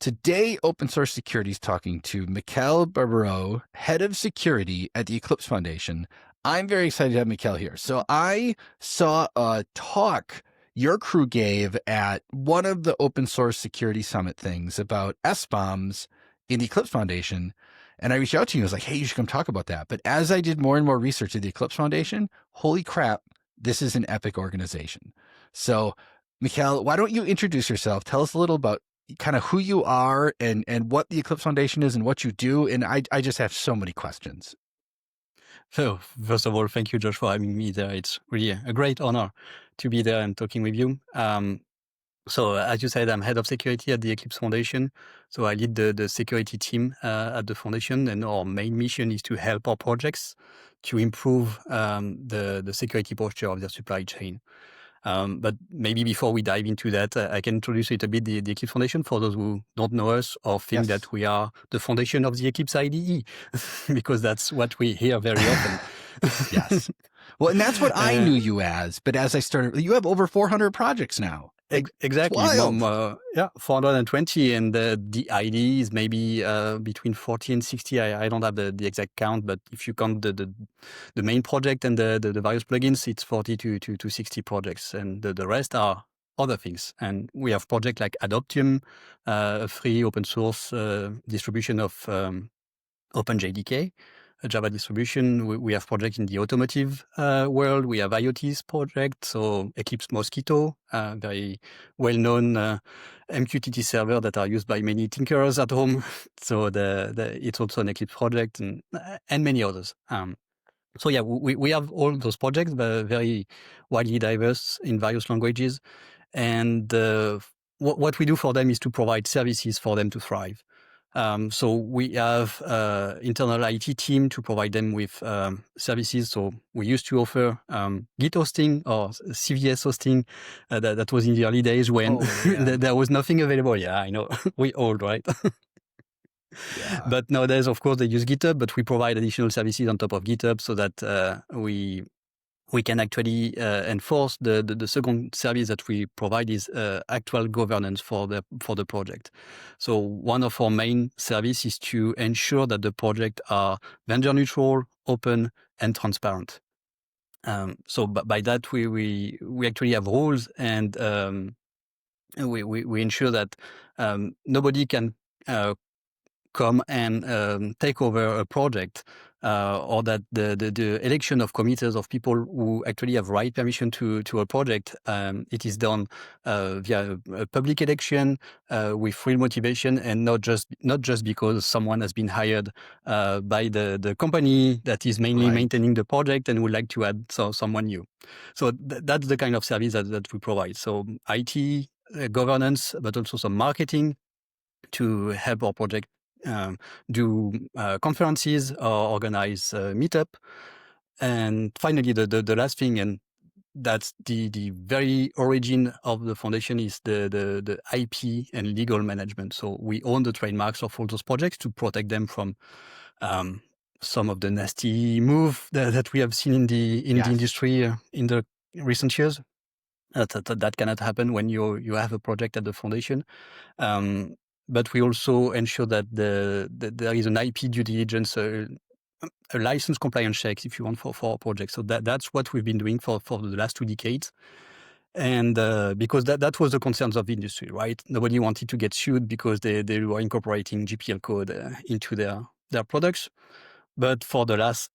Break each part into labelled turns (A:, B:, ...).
A: Today, Open Source Security is talking to Mikael Barbero, Head of Security at the Eclipse Foundation. I'm very excited to have Mikael here. So I saw a talk your crew gave at one of the Open Source Security Summit things about SBOMs in the Eclipse Foundation. And I reached out to you and was like, hey, you should come talk about that. But as I did more and more research at the Eclipse Foundation, holy crap, this is an epic organization. So Mikael, why don't you introduce yourself? Tell us a little about kind of who you are and what the Eclipse Foundation is and what you do. And I just have so many questions.
B: So first of all, thank you, Josh, for having me there. It's really a great honor to be there and talking with you. So as you said, I'm head of security at the Eclipse Foundation. So I lead the security team at the foundation, and our main mission is to help our projects to improve the security posture of their supply chain. But maybe before we dive into that, I can introduce it a bit, the Eclipse Foundation, for those who don't know us or think that we are the foundation of the Eclipse IDE, because that's what we hear very often.
A: Yes. Well, and that's what I knew you as. But as I started, you have over 400 projects now.
B: Exactly. 420, and the ID is maybe between 40 and 60. I don't have the exact count, but if you count the main project and the various plugins, it's 40 to 60 projects, and the rest are other things. And we have projects like Adoptium, a free open source distribution of OpenJDK, a Java distribution. We have projects in the automotive world. We have IoT's project, so Eclipse Mosquito, very well-known MQTT server that are used by many thinkers at home. So it's also an Eclipse project, and many others. So yeah, we have all those projects, but very widely diverse in various languages. And what we do for them is to provide services for them to thrive. So we have internal IT team to provide them with services. So we used to offer Git hosting or CVS hosting. That was in the early days when there was nothing available. Yeah, I know. We old, right? Yeah. But nowadays, of course, they use GitHub, but we provide additional services on top of GitHub so that we can actually enforce the second service that we provide is actual governance for the project. So one of our main services is to ensure that the project are vendor neutral, open, and transparent. So by that we actually have rules, and we ensure that nobody can come and take over a project, or that the election of committers of people who actually have right permission to a project, it is done via a public election with real motivation, and not just because someone has been hired by the company that is mainly maintaining the project and would like to add someone new. So that's the kind of service that we provide. So IT, governance, but also some marketing to help our project do conferences or organize meetup. And finally, the last thing, and that's the very origin of the foundation, is the IP and legal management. So we own the trademarks of all those projects to protect them from some of the nasty move that we have seen in the industry in the recent years. That cannot happen when you have a project at the foundation. But we also ensure that there is an IP due diligence, a license compliance checks, if you want, for our project. So that's what we've been doing for the last 2 decades. And because that was the concerns of the industry, right? Nobody wanted to get sued because they were incorporating GPL code into their products. But for the last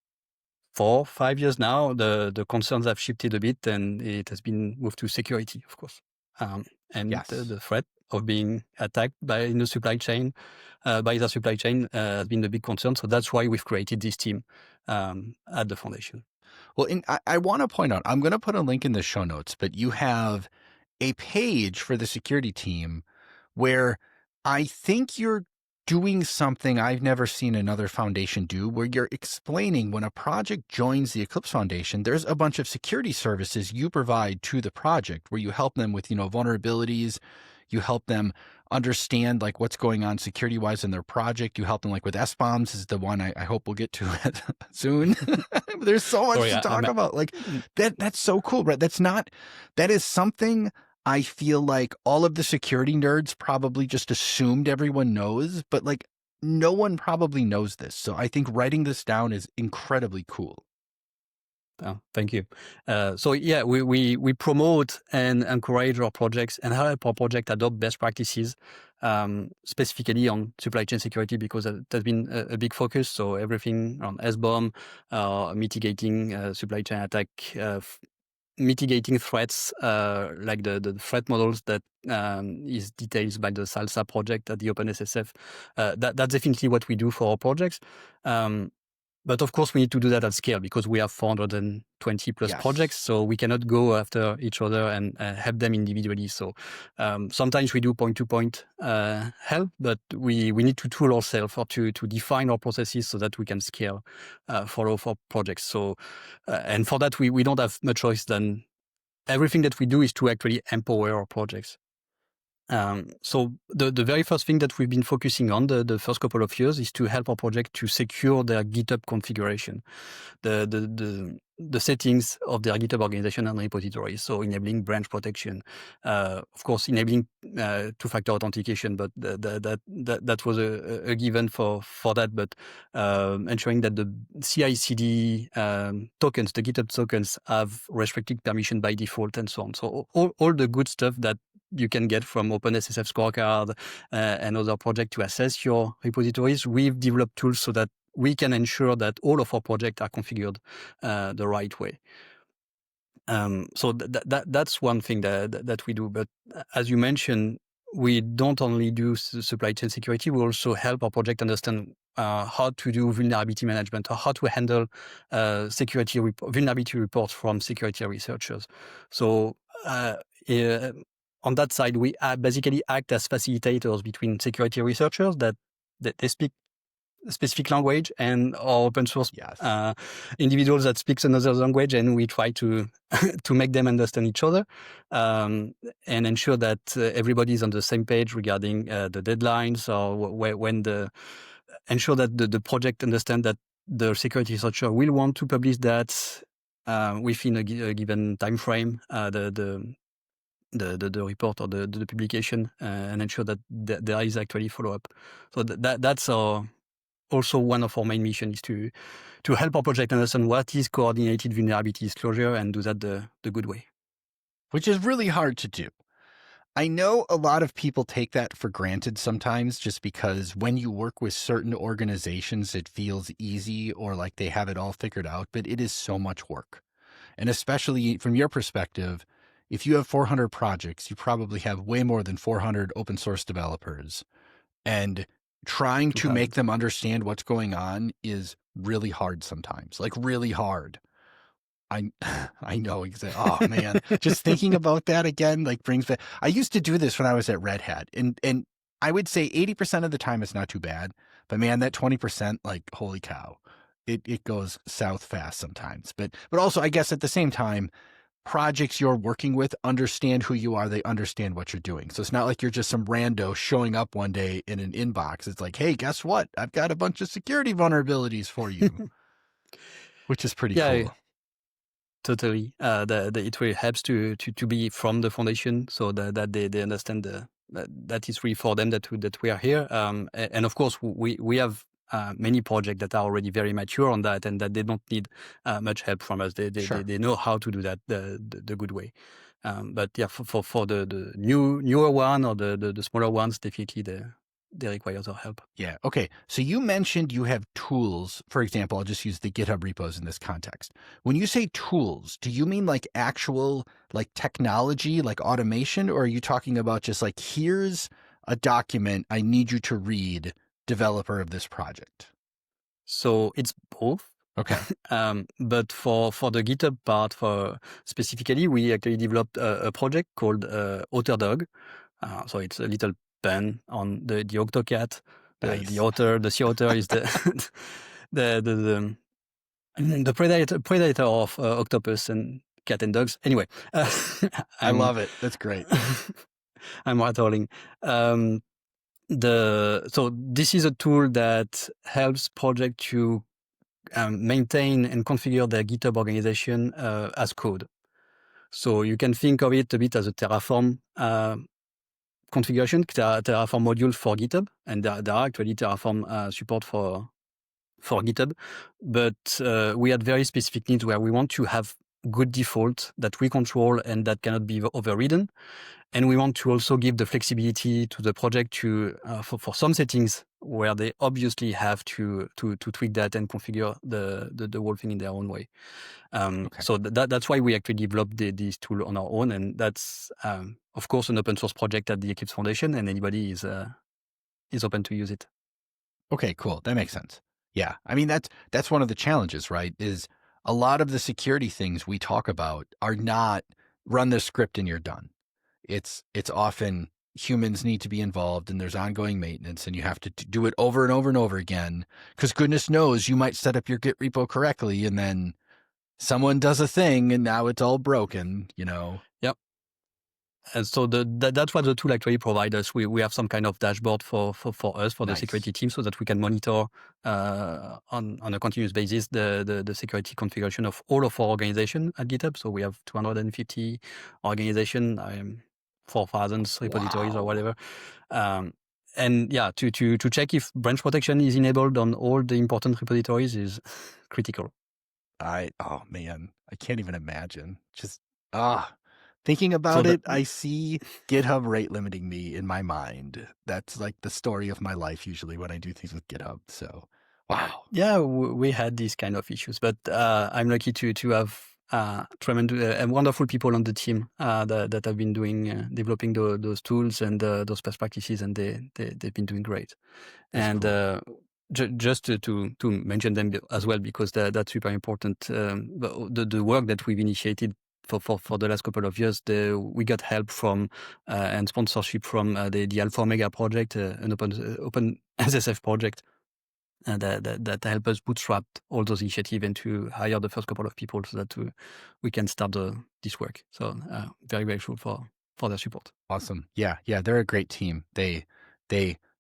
B: 4-5 years now, the concerns have shifted a bit, and it has been moved to security, of course. The threat of being attacked by the supply chain has been the big concern. So that's why we've created this team at the foundation.
A: Well, I want to point out, I'm going to put a link in the show notes, but you have a page for the security team where I think you're doing something I've never seen another foundation do, where you're explaining when a project joins the Eclipse Foundation, there's a bunch of security services you provide to the project where you help them with, vulnerabilities. You help them understand like what's going on security wise in their project. You help them like with SBOMs is the one I hope we'll get to soon. There's so much to talk about. Like that's so cool, right? That is something I feel like all of the security nerds probably just assumed everyone knows, but like no one probably knows this. So I think writing this down is incredibly cool.
B: Oh, thank you. So yeah, we promote and encourage our projects and help our project adopt best practices, specifically on supply chain security, because that's been a big focus. So everything on SBOM, mitigating supply chain attack, mitigating threats, like the threat models that is detailed by the SALSA project at the OpenSSF. That's definitely what we do for our projects. But of course, we need to do that at scale because we have 420 plus
A: Yes.
B: projects, so we cannot go after each other and help them individually. So sometimes we do point-to-point help, but we need to tool ourselves or to define our processes so that we can scale for our projects. So and for that, we don't have much choice than everything that we do is to actually empower our projects. So the very first thing that we've been focusing on the first couple of years is to help our project to secure their GitHub configuration, the settings of their GitHub organization and repositories. So enabling branch protection, of course, enabling two-factor authentication, but that was a given for that. But ensuring that the CI/CD tokens, the GitHub tokens, have restricted permission by default, and so on. So all the good stuff that you can get from OpenSSF Scorecard and other projects to assess your repositories. We've developed tools so that we can ensure that all of our projects are configured the right way. So that's one thing that we do. But as you mentioned, we don't only do supply chain security, we also help our project understand how to do vulnerability management or how to handle vulnerability reports from security researchers. So on that side, we basically act as facilitators between security researchers that they speak a specific language and our open source individuals that speaks another language, and we try to to make them understand each other and ensure that everybody is on the same page regarding the deadlines or when ensure that the project understand that the security researcher will want to publish that within a given time frame. The report or the publication and ensure that there is actually follow-up. So that's also one of our main missions is to help our project understand what is coordinated vulnerability disclosure and do that the good way.
A: Which is really hard to do. I know a lot of people take that for granted sometimes just because when you work with certain organizations, it feels easy or like they have it all figured out, but it is so much work. And especially from your perspective, if you have 400 projects, you probably have way more than 400 open source developers. And trying to make them understand what's going on is really hard sometimes, like really hard. I know exactly. Oh man, just thinking about that again, like brings back. I used to do this when I was at Red Hat, and I would say 80% of the time it's not too bad, but man, that 20%, like holy cow, it goes south fast sometimes. But also, I guess at the same time, projects you're working with understand who you are. They understand what you're doing. So it's not like you're just some rando showing up one day in an inbox. It's like, hey, guess what? I've got a bunch of security vulnerabilities for you, which is pretty cool.
B: Totally. It really helps to be from the foundation so that they understand that is really for them that we are here. And of course, we have many projects that are already very mature on that and that they don't need much help from us. They know how to do that the good way. But yeah, for the newer one or the smaller ones, definitely they require our help.
A: Yeah. Okay. So you mentioned you have tools. For example, I'll just use the GitHub repos in this context. When you say tools, do you mean like actual like technology, like automation, or are you talking about just like, here's a document I need you to read, developer of this project?
B: So it's both.
A: Okay.
B: But for the GitHub part, for specifically, we actually developed a project called OtterDog. So it's a little pen on the Octocat.
A: Nice.
B: The otter, the sea otter is the the predator of octopus and cat and dogs. Anyway,
A: I love it. That's great.
B: I'm rattling. So this is a tool that helps project to maintain and configure their GitHub organization as code. So you can think of it a bit as a Terraform configuration, Terraform modules for GitHub, and there are actually Terraform support for GitHub, but we had very specific needs where we want to have good default that we control and that cannot be overridden. And we want to also give the flexibility to the project to for some settings where they obviously have to tweak that and configure the whole thing in their own way.
A: Okay.
B: So that's why we actually developed this tool on our own, and that's of course an open source project at the Eclipse Foundation, and anybody is open to use it.
A: Okay, cool. That makes sense. Yeah. I mean, that's one of the challenges, right? Is a lot of the security things we talk about are not run the script and you're done. It's often humans need to be involved and there's ongoing maintenance and you have to do it over and over and over again because goodness knows you might set up your Git repo correctly and then someone does a thing and now it's all broken, you know?
B: Yep. And so that's what the tool actually provides us. We have some kind of dashboard for us, for the
A: Nice.
B: security team, so that we can monitor on a continuous basis the security configuration of all of our organization at GitHub. So we have 250 organization, 4,000 repositories or whatever. And yeah, to check if branch protection is enabled on all the important repositories is critical.
A: Oh man, I can't even imagine. Just thinking about it, I see GitHub rate limiting me in my mind. That's like the story of my life usually when I do things with GitHub. So, wow.
B: Yeah, we had these kind of issues, but I'm lucky to have tremendous and wonderful people on the team that have been developing those tools and those best practices, and they've been doing great.
A: That's
B: and
A: cool.
B: Just to mention them as well, because that's super important. The work that we've initiated for the last couple of years, we got help from and sponsorship from the Alpha Omega project, an open SSF project. That help us bootstrap all those initiatives and to hire the first couple of people so that we can start this work. So very grateful for their support.
A: Awesome. Yeah. They're a great team.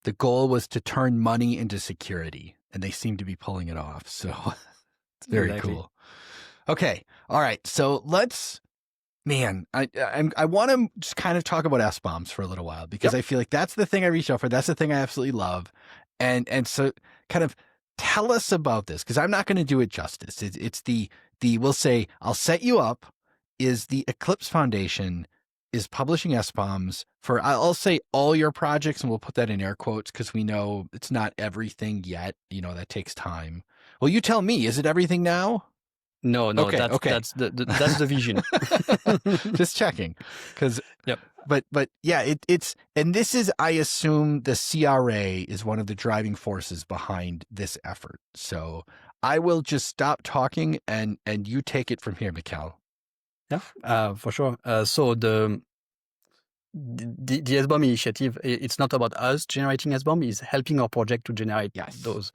A: The goal was to turn money into security, and they seem to be pulling it off. So it's very cool. Okay. All right. So I want to just kind of talk about SBOMs for a little while because I feel like that's the thing I reached out for. That's the thing I absolutely love. And so kind of tell us about this because I'm not going to do it justice. It's we'll say, I'll set you up is the Eclipse Foundation is publishing SBOMs for, I'll say all your projects, and we'll put that in air quotes because we know it's not everything yet. You know, that takes time. Well, you tell me, is it everything now?
B: No,
A: okay.
B: That's the vision.
A: Just checking, because but yeah, it's and this is, I assume the CRA is one of the driving forces behind this effort. So I will just stop talking and you take it from here, Mikael.
B: Yeah, for sure. So the SBOM initiative, it's not about us generating SBOM, it's helping our project to generate those.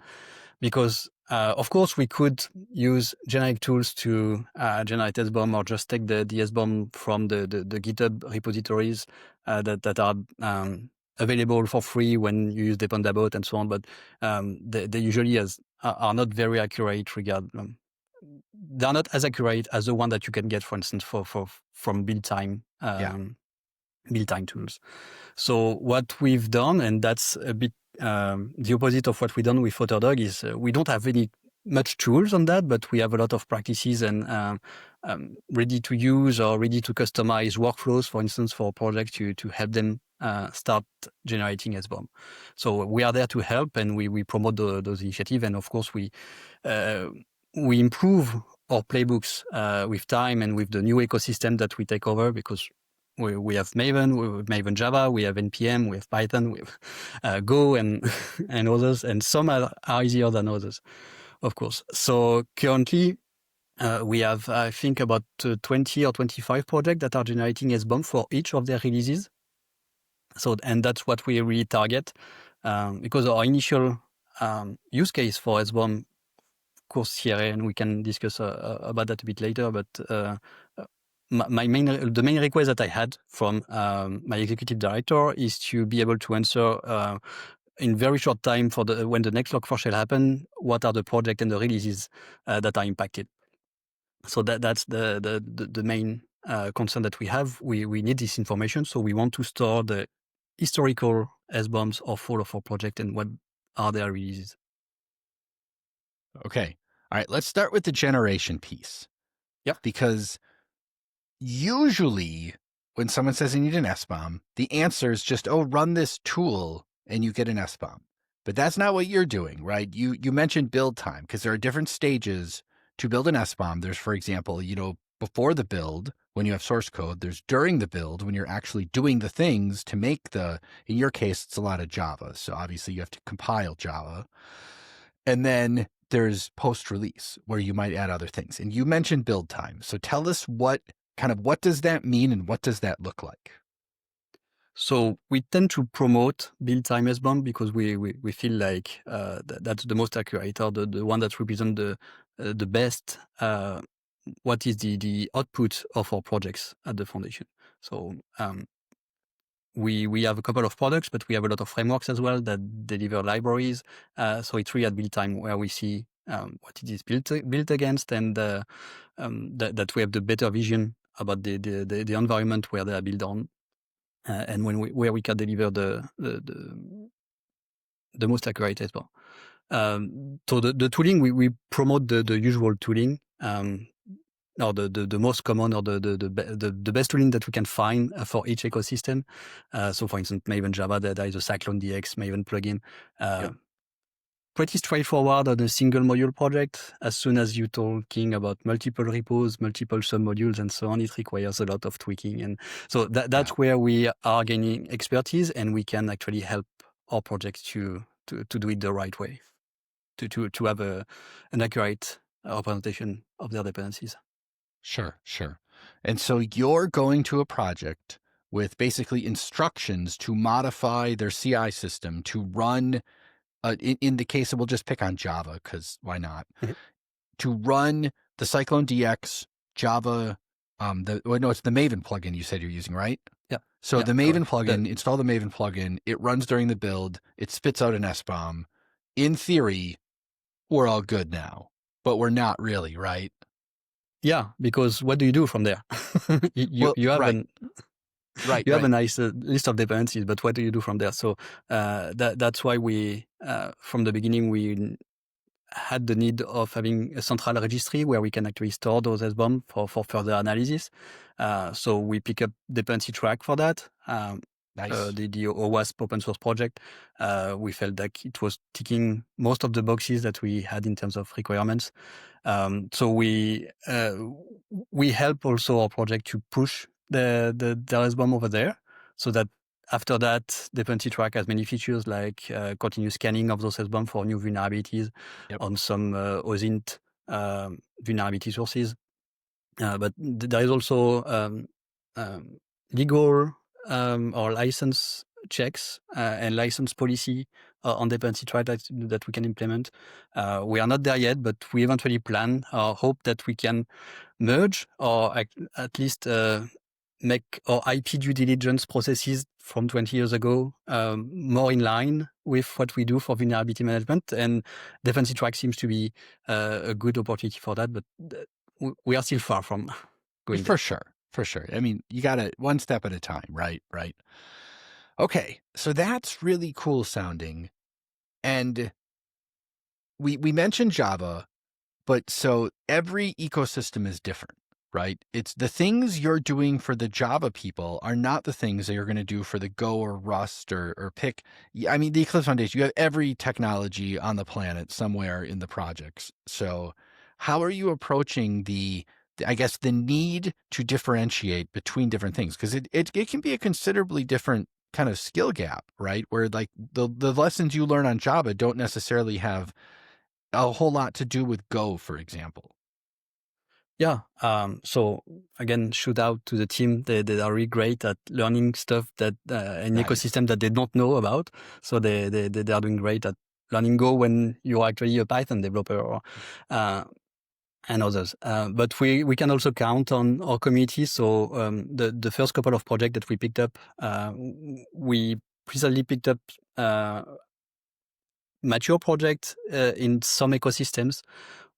B: Because of course we could use generic tools to generate SBOM, or just take the SBOM from the GitHub repositories that are available for free when you use Dependabot and so on. But they usually are not very accurate they're not as accurate as the one that you can get, for instance, from build time tools. So what we've done, and that's a bit the opposite of what we've done with Photodog, is we don't have much tools on that, but we have a lot of practices and ready to use or ready to customize workflows, for instance, for projects to help them start generating SBOM. So we are there to help, and we promote those initiatives. And of course, we improve our playbooks with time and with the new ecosystem that we take over, because we have Maven, we have Maven Java, we have NPM, we have Python, we have Go and others, and some are easier than others, of course. So currently, we have, I think, about 20 or 25 projects that are generating SBOM for each of their releases. So, and that's what we really target, because our initial use case for SBOM, of course, CRA, and we can discuss about that a bit later, but the main request that I had from my executive director is to be able to answer in very short time when the next Log4 shall happen, what are the projects and the releases that are impacted. So that's the main concern that we have. We need this information, so we want to store the historical SBOMs of all of our project and what are their releases.
A: Okay. All right. Let's start with the generation piece.
B: Yeah.
A: Because usually when someone says they need an SBOM, the answer is just, oh, run this tool and you get an SBOM. But that's not what you're doing, right? You mentioned build time, because there are different stages to build an SBOM. There's, for example, before the build, when you have source code. There's during the build, when you're actually doing the things to make in your case, it's a lot of Java. So obviously you have to compile Java. And then there's post-release, where you might add other things. And you mentioned build time. So tell us what does that mean and what does that look like?
B: So we tend to promote build time SBOM because we feel like that's the most accurate, or the one that represents the best what is the output of our projects at the foundation. So we have a couple of products, but we have a lot of frameworks as well that deliver libraries. So it's really at build time where we see what it is built against, and that we have the better vision about the environment where they are built on. And where we can deliver the most accurate SBOM. So the tooling, we promote the usual tooling, or the most common, or the best tooling that we can find for each ecosystem. So for instance, Maven Java, there is a Cyclone DX Maven plugin.
A: Yep.
B: Pretty straightforward on a single module project. As soon as you're talking about multiple repos, multiple submodules, and so on, it requires a lot of tweaking. And so that's where we are gaining expertise, and we can actually help our projects to do it the right way, to have an accurate representation of their dependencies.
A: Sure. And so you're going to a project with basically instructions to modify their CI system to run, in the case of, we'll just pick on Java, because why not, to run the Cyclone DX Java, it's the Maven plugin you said you're using, right?
B: Yeah.
A: So
B: yeah,
A: the Maven
B: correct.
A: plugin, install the Maven plugin, it runs during the build, it spits out an SBOM. In theory, we're all good now, but we're not really, right?
B: Yeah, because what do you do from there? you have
A: right.
B: You have a nice list of dependencies, but what do you do from there? So that's why we, from the beginning, we had the need of having a central registry where we can actually store those SBOM for further analysis. So we pick up dependency track for that.
A: Nice.
B: The OWASP open source project, we felt like it was ticking most of the boxes that we had in terms of requirements. So we help also our project to push the SBOM over there, so that after that, dependency track has many features like continuous scanning of those SBOM for new vulnerabilities on some OSINT vulnerability sources. But there is also legal or license checks and license policy on dependency track that we can implement. We are not there yet, but we eventually plan or hope that we can merge, or at least make our IP due diligence processes from 20 years ago more in line with what we do for vulnerability management. And dependency track seems to be a good opportunity for that, but we are still far from going there.
A: For sure. I mean, you got to one step at a time, right? Okay, so that's really cool sounding. And we mentioned Java, but so every ecosystem is different, right? It's the things you're doing for the Java people are not the things that you're going to do for the Go or Rust or pick. I mean, the Eclipse Foundation, you have every technology on the planet somewhere in the projects. So how are you approaching I guess, the need to differentiate between different things? Because it can be a considerably different kind of skill gap, right? Where like the lessons you learn on Java don't necessarily have a whole lot to do with Go, for example.
B: Yeah. So again, shout out to the team. They are really great at learning stuff that an ecosystem that they don't know about. So they are doing great at learning Go when you're actually a Python developer, or and others. But we can also count on our community. So the first couple of projects that we picked up, we precisely picked up mature projects in some ecosystems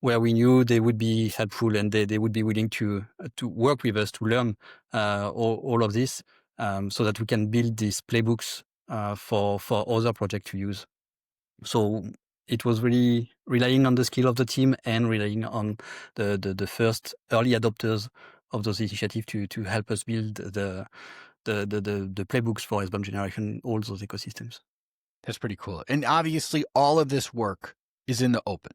B: where we knew they would be helpful and they would be willing to work with us to learn all of this, so that we can build these playbooks for other projects to use. So it was really relying on the skill of the team and relying on the first early adopters of those initiatives to help us build the playbooks for SBOM generation, all those ecosystems.
A: That's pretty cool. And obviously, all of this work is in the open.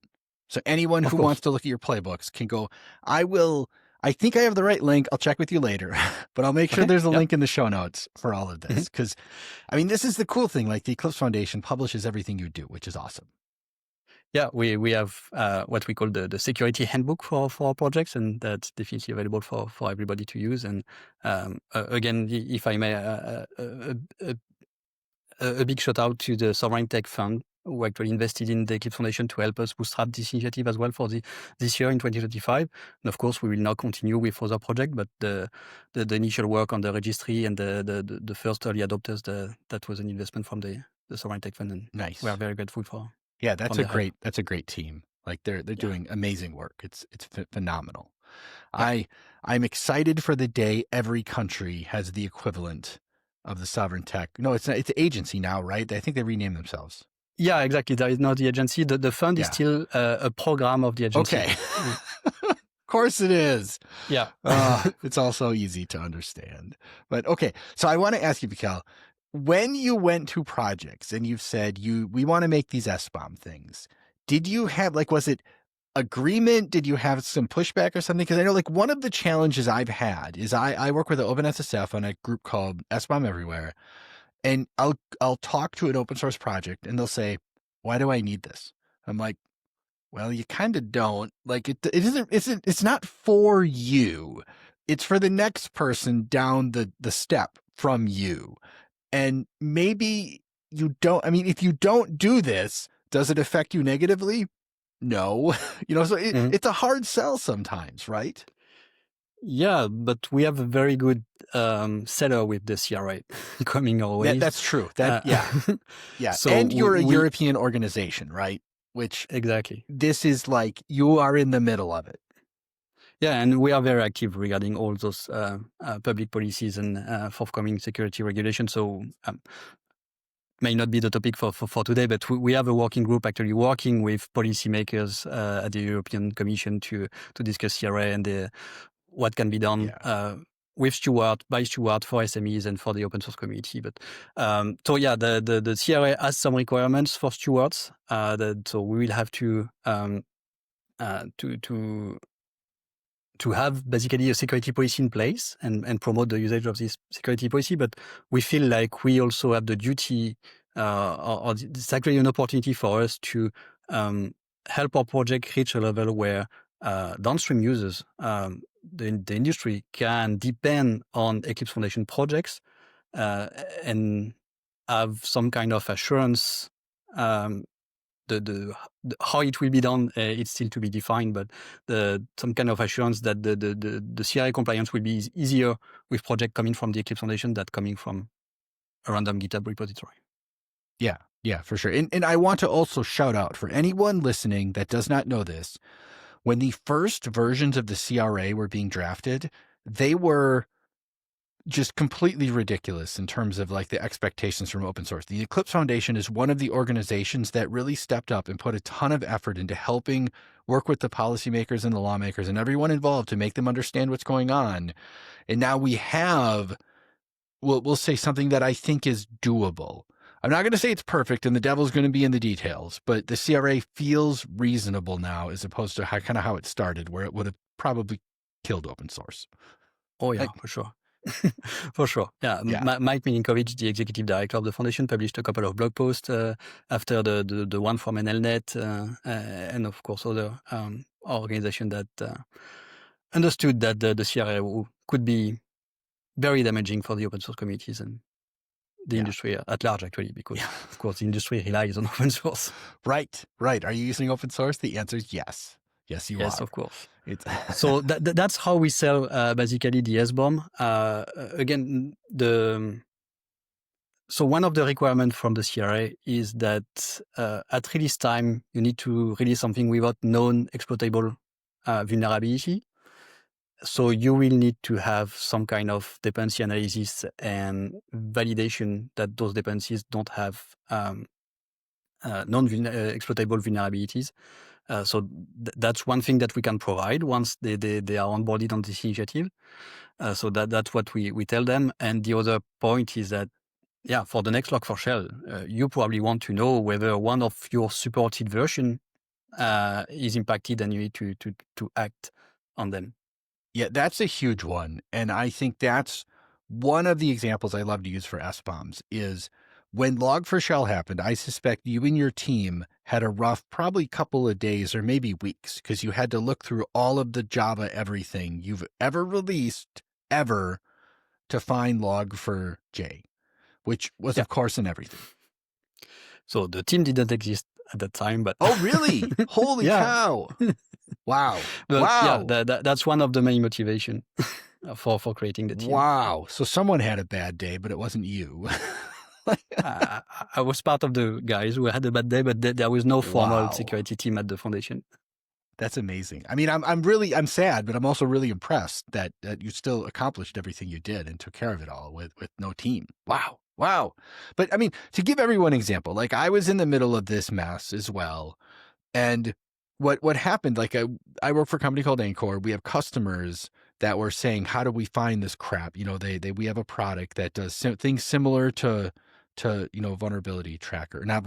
A: So anyone
B: Of
A: who
B: course.
A: wants to look at your playbooks can go. I think I have the right link. I'll check with you later, but I'll make sure
B: Okay,
A: there's a
B: yeah.
A: link in the show notes for all of this. Because, I mean, this is the cool thing. Like the Eclipse Foundation publishes everything you do, which is awesome.
B: Yeah, we have what we call the security handbook for our projects, and that's definitely available for everybody to use. And again, if I may, a big shout out to the Sovereign Tech Fund, who actually invested in the Eclipse Foundation to help us bootstrap this initiative as well for this year in 2025. And of course, we will now continue with other projects, but the initial work on the registry and the first early adopters, that was an investment from the Sovereign Tech Fund, and
A: Nice.
B: we are very grateful for.
A: Yeah, that's
B: from
A: a
B: the help.
A: great team. Like they're doing amazing work. It's phenomenal.
B: Yeah.
A: I'm excited for the day every country has the equivalent of the sovereign tech. No, it's not. It's agency now, right? I think they renamed themselves.
B: Yeah, exactly. There is not the agency. The fund is
A: Yeah.
B: still a program of the agency.
A: Okay. Of course it is.
B: Yeah.
A: It's also easy to understand. But okay, so I want to ask you, Mikael, when you went to projects and you've said we want to make these SBOM things, did you have was it agreement? Did you have some pushback or something? Because I know one of the challenges I've had is I work with an OpenSSF on a group called SBOM Everywhere, and I'll talk to an open source project and they'll say, "Why do I need this?" I'm like, well, you kind of don't. It's not for you. It's for the next person down the step from you. And maybe you don't, I mean, if you don't do this, does it affect you negatively? No. So it's a hard sell sometimes, right?
B: Yeah, but we have a very good seller with the CRA coming our way.
A: That's true. Yeah.
B: So
A: and you're a European organization, right? Which
B: exactly.
A: This is you are in the middle of it.
B: Yeah, and we are very active regarding all those public policies and forthcoming security regulations. So may not be the topic for today, but we have a working group actually working with policymakers at the European Commission to discuss CRA and what can be done with steward, by steward for SMEs and for the open source community. But so yeah, the CRA has some requirements for stewards. So we will have to have basically a security policy in place and promote the usage of this security policy. But we feel like we also have the duty, or it's actually an opportunity for us to help our project reach a level where downstream users, the industry, can depend on Eclipse Foundation projects and have some kind of assurance. How it will be done, it's still to be defined, but some kind of assurance that the CRA compliance will be easier with project coming from the Eclipse Foundation than coming from a random GitHub repository.
A: Yeah, for sure. And I want to also shout out for anyone listening that does not know this, when the first versions of the CRA were being drafted, they were just completely ridiculous in terms of the expectations from open source. The Eclipse Foundation is one of the organizations that really stepped up and put a ton of effort into helping work with the policymakers and the lawmakers and everyone involved to make them understand what's going on. And now we have, we'll say something that I think is doable. I'm not going to say it's perfect and the devil's going to be in the details, but the CRA feels reasonable now as opposed to how it started, where it would have probably killed open source.
B: Oh yeah, for sure. For sure. Yeah. Mike Milinkovic, the executive director of the foundation, published a couple of blog posts after the one from NLNet and of course other organizations that understood that the CRA could be very damaging for the open source communities and the industry at large, actually, because of course the industry relies on open source.
A: Right. Are you using open source? The answer is yes. Yes, you are.
B: Yes, of course. So that's how we sell basically the SBOM. Again, So one of the requirements from the CRA is that at release time, you need to release something without known exploitable vulnerability. So you will need to have some kind of dependency analysis and validation that those dependencies don't have non-exploitable vulnerabilities. So that's one thing that we can provide once they are onboarded on this initiative. So that's what we tell them. And the other point is that, yeah, for the next Log4Shell, you probably want to know whether one of your supported version is impacted and you need to act on them.
A: Yeah, that's a huge one. And I think that's one of the examples I love to use for SBOMs is when Log4Shell happened, I suspect you and your team had a rough probably couple of days or maybe weeks because you had to look through all of the Java everything you've ever released ever to find Log4j, which was, of course, in everything.
B: So the team didn't exist at that time, but
A: oh, really? Holy cow! Wow!
B: But
A: wow!
B: Yeah, that's one of the main motivation for creating the team.
A: Wow! So someone had a bad day, but it wasn't you.
B: I was part of the guys who had a bad day, but there was no formal security team at the foundation.
A: That's amazing. I mean, I'm sad, but I'm also really impressed that you still accomplished everything you did and took care of it all with no team. Wow. But I mean, to give everyone an example, like I was in the middle of this mess as well. And what happened, like I work for a company called Anchor. We have customers that were saying, how do we find this crap? You know, we have a product that does things similar to vulnerability tracker, not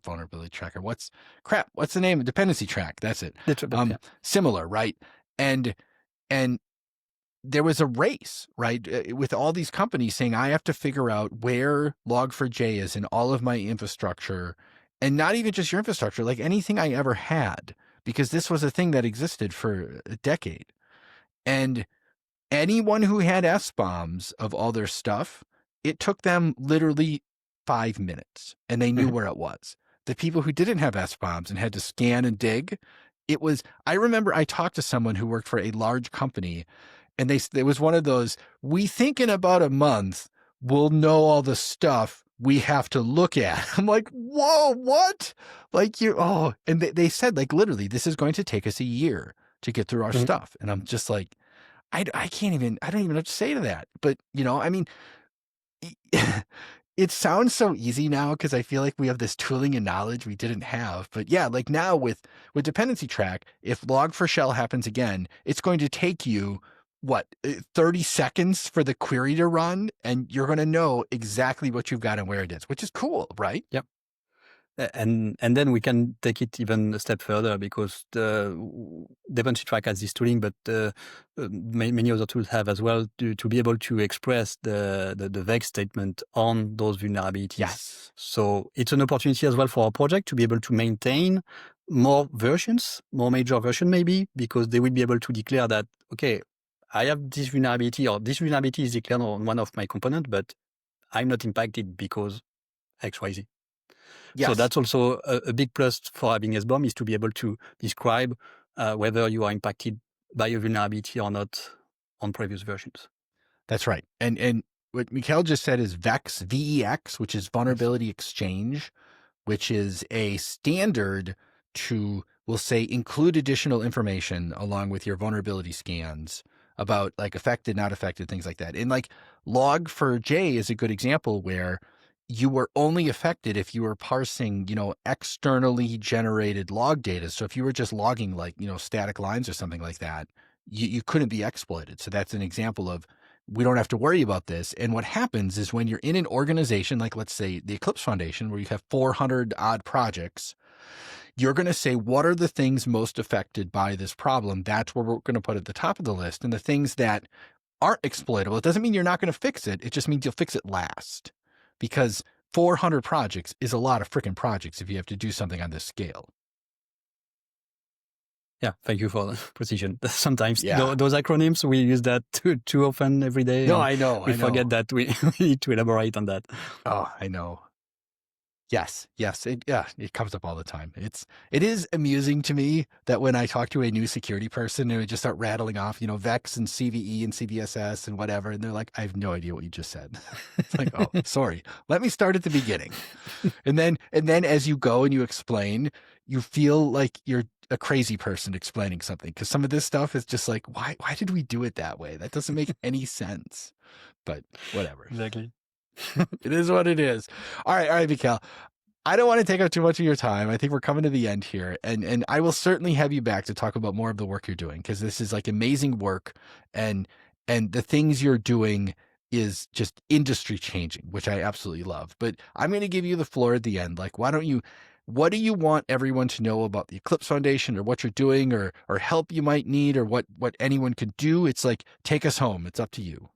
A: vulnerability tracker. What's the name? Dependency track. That's it. Similar, right? And there was a race, right? With all these companies saying, I have to figure out where Log4j is in all of my infrastructure, and not even just your infrastructure, like anything I ever had, because this was a thing that existed for a decade. And anyone who had SBOMs of all their stuff, it took them literally 5 minutes and they knew where it was. The people who didn't have SBOMs and had to scan and dig, I remember I talked to someone who worked for a large company and it was one of those, we think in about a month, we'll know all the stuff we have to look at. I'm like, whoa, what? Like and they said like, literally, this is going to take us a year to get through our stuff. And I'm just like, I don't even know what to say to that. But, I mean, it sounds so easy now because I feel like we have this tooling and knowledge we didn't have. But yeah, like now with dependency track, if Log4Shell happens again, it's going to take you, 30 seconds for the query to run, and you're going to know exactly what you've got and where it is, which is cool, right?
B: Yep. And then we can take it even a step further because the dependency track has this tooling, but many other tools have as well to be able to express the VEX statement on those vulnerabilities.
A: Yes.
B: So it's an opportunity as well for our project to be able to maintain more versions, more major version maybe, because they will be able to declare that, okay, I have this vulnerability or this vulnerability is declared on one of my components, but I'm not impacted because XYZ. Yes. So that's also a big plus for having SBOM is to be able to describe whether you are impacted by a vulnerability or not on previous versions.
A: That's right. And what Mikael just said is VEX, VEX, which is Vulnerability Exchange, which is a standard to, we'll say, include additional information along with your vulnerability scans about like affected, not affected, things like that. And like Log4j is a good example where you were only affected if you were parsing, externally generated log data. So if you were just logging like, static lines or something like that, you couldn't be exploited. So that's an example of, we don't have to worry about this. And what happens is when you're in an organization, like let's say the Eclipse Foundation, where you have 400 odd projects, you're going to say, what are the things most affected by this problem? That's where we're going to put at the top of the list. And the things that aren't exploitable, it doesn't mean you're not going to fix it. It just means you'll fix it last. Because 400 projects is a lot of freaking projects if you have to do something on this scale.
B: Yeah, thank you for the precision. Sometimes those acronyms, we use that too often every day.
A: No, I know.
B: We forget that we need to elaborate on that.
A: Oh, I know. Yes, yes, it comes up all the time. It is amusing to me that when I talk to a new security person, they would just start rattling off, VEX and CVE and CVSS and whatever, and they're like, I have no idea what you just said. It's like, oh, sorry. Let me start at the beginning. And then as you go and you explain, you feel like you're a crazy person explaining something, because some of this stuff is just like, why did we do it that way? That doesn't make any sense. But whatever.
B: Exactly.
A: It is what it is. All right, Mikael. I don't want to take up too much of your time. I think we're coming to the end here, and I will certainly have you back to talk about more of the work you're doing, because this is like amazing work, and the things you're doing is just industry changing, which I absolutely love. But I'm going to give you the floor at the end. Like, what do you want everyone to know about the Eclipse Foundation, or what you're doing, or help you might need, or what anyone could do? It's like, take us home. It's up to you.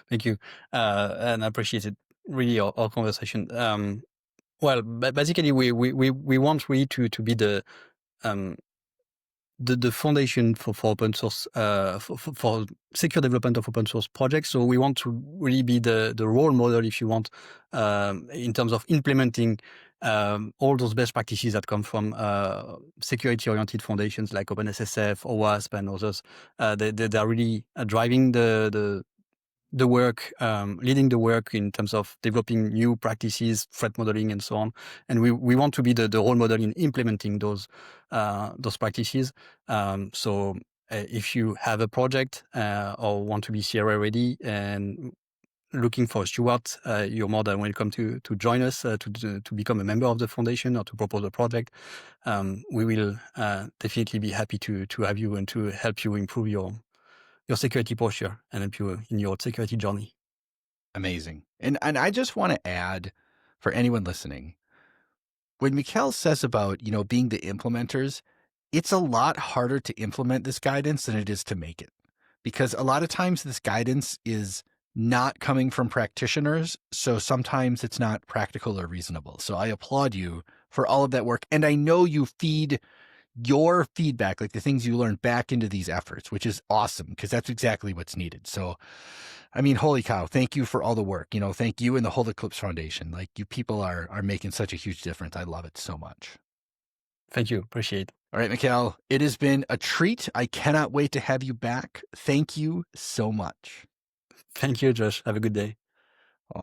B: Thank you. And I appreciate it, really, our conversation. Well, basically, we want really to be the foundation for open source, for secure development of open source projects. So we want to really be the role model, if you want, in terms of implementing all those best practices that come from security-oriented foundations like OpenSSF, OWASP, and others. They are really driving the work, leading the work in terms of developing new practices, threat modeling, and so on. And we want to be the role model in implementing those practices. So if you have a project or want to be CRA ready and looking for a steward, you're more than welcome to join us, to become a member of the foundation, or to propose a project. We will definitely be happy to have you and to help you improve your security posture and help you in your security journey.
A: Amazing. And I just want to add, for anyone listening, when Mikael says about, being the implementers, it's a lot harder to implement this guidance than it is to make it. Because a lot of times this guidance is not coming from practitioners, so sometimes it's not practical or reasonable. So I applaud you for all of that work. And I know you feed your feedback, like the things you learn, back into these efforts, which is awesome, because that's exactly what's needed. So, I mean, holy cow, thank you for all the work. Thank you and the whole Eclipse Foundation. Like, you people are making such a huge difference. I love it so much.
B: Thank you. Appreciate it.
A: All right, Mikael, it has been a treat. I cannot wait to have you back. Thank you so much.
B: Thank you, Josh. Have a good day.